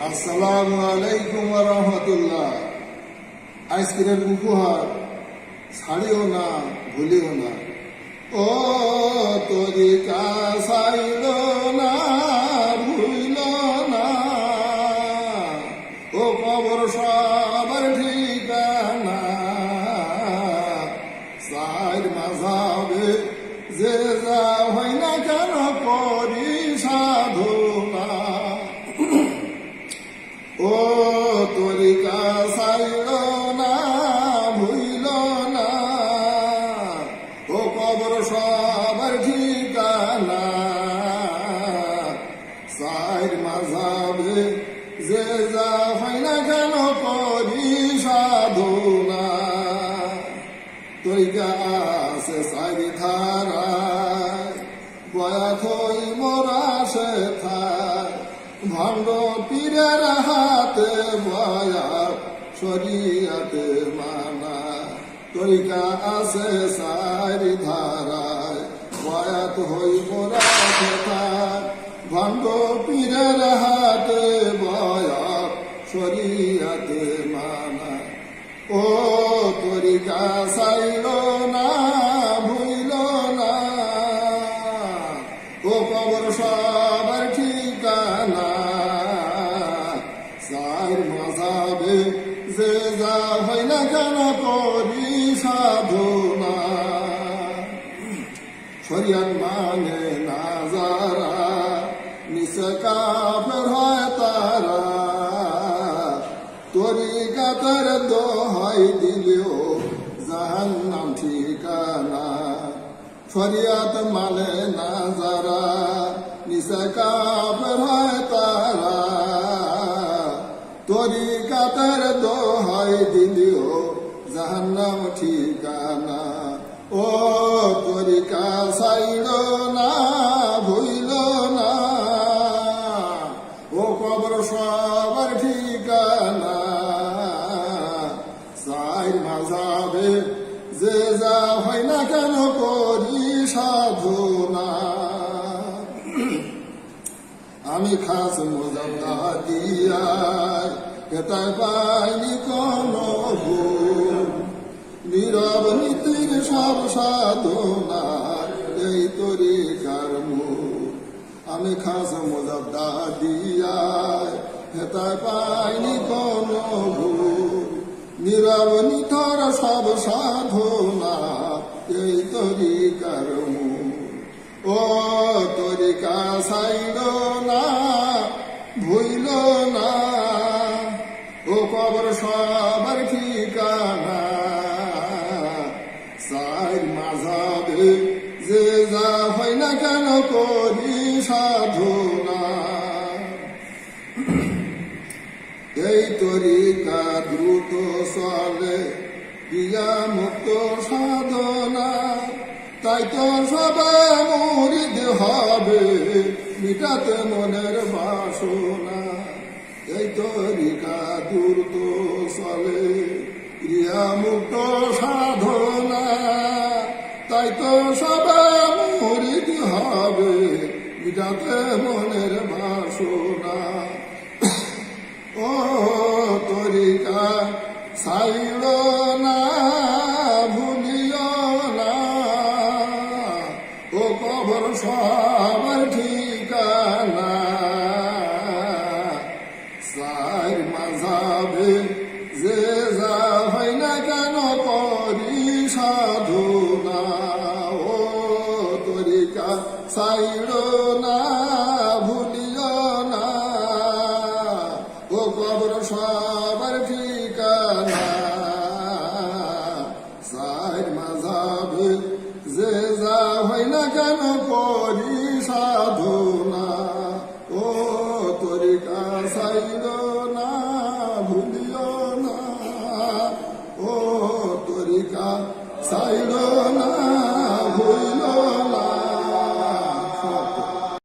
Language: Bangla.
আসসালামু আলাইকুম ওয়া রাহমাতুল্লাহ। আজকের উপহার ছাড়িও না, ভুলিও না। ও তরিকা চাইল না, ভুইল না। ও কবর সবার ঠিকানা, সাইর মাঝাবে যে যা হয় না কেন করি সাধনা। ও তরিকা চাইল না, ভুইল না। ও কবর সবার ঠিকানা, সাইর মাঝাবে যে যা হয় না কেন করি সাধনা। তরিকা আছে সাইরি ধারায়, বয়াত হই মোরা সে থায়। ভণ্ড পীরের হাতে বয়াত, শরিয়াতে মানা। তরিকা আছে সাইরি ধারায়, বয়াত হই মোরা সে থায়। ভণ্ড পীরের হাতে বয়াত, শরিয়াতে মানা। ও তরিকা চাইল না, ভুইল না। ও কবর সবার ঠিকানা, সাইর মাঝাবে যে যা হয় না কেন করি সাধনা। শরিয়াত মানে না যারা, নিচে কাফের হয় তারা। তরিকাতের দোহাই দিলেও জাহান্নাম ঠিকানা। শরিয়াত মানে না যারা, নিচে কাফের হয় তারা। তরিকাতের দোহাই দিলেও জাহান্নাম ঠিকানা। ও তরিকা চাইল না, ভুইল না। ও কবর সবার ঠিকানা, সাইর মাঝাবে যে যা হয় না কেন করি সাধনা। আমি খাস মোজাম্মা দিয়ায়, হেতায় পাইনি কোনো ভুল। নীরব নীতির সব সাধনা, এই তরিকার মূল। আমি খাস মোজাম্মা দিয়ায়, হেতায় পাইনি কোনো ভুল। নীরব নিথর সব সাধনা, এই তরিকার মূল। ও তরিকা চাইল না, ভুইল না। ও কবর সবার ঠিকানা, সাইর মাঝাবে যে যা হয় না কেন করি সাধনা। এই তরিকা দ্রুত চলে, ক্রিয়া মুক্ত সাধনা। তাই তো সবাই মুরিদ হবে, মিটাতে মনের বাসনা। এই তরিকা দ্রুত চলে, ক্রিয়া মুক্ত সাধনা। তাই তো সবাই মুরিদ হবে, মিটাতে মনের বাসনা। ও তরিকা চাইল না, ভুলিও না। ও কবর সবার ঠিকানা, সাইর মাঝাবে যে যা হয় না কেন করি সাধনা। ও তরিকা চাইল না,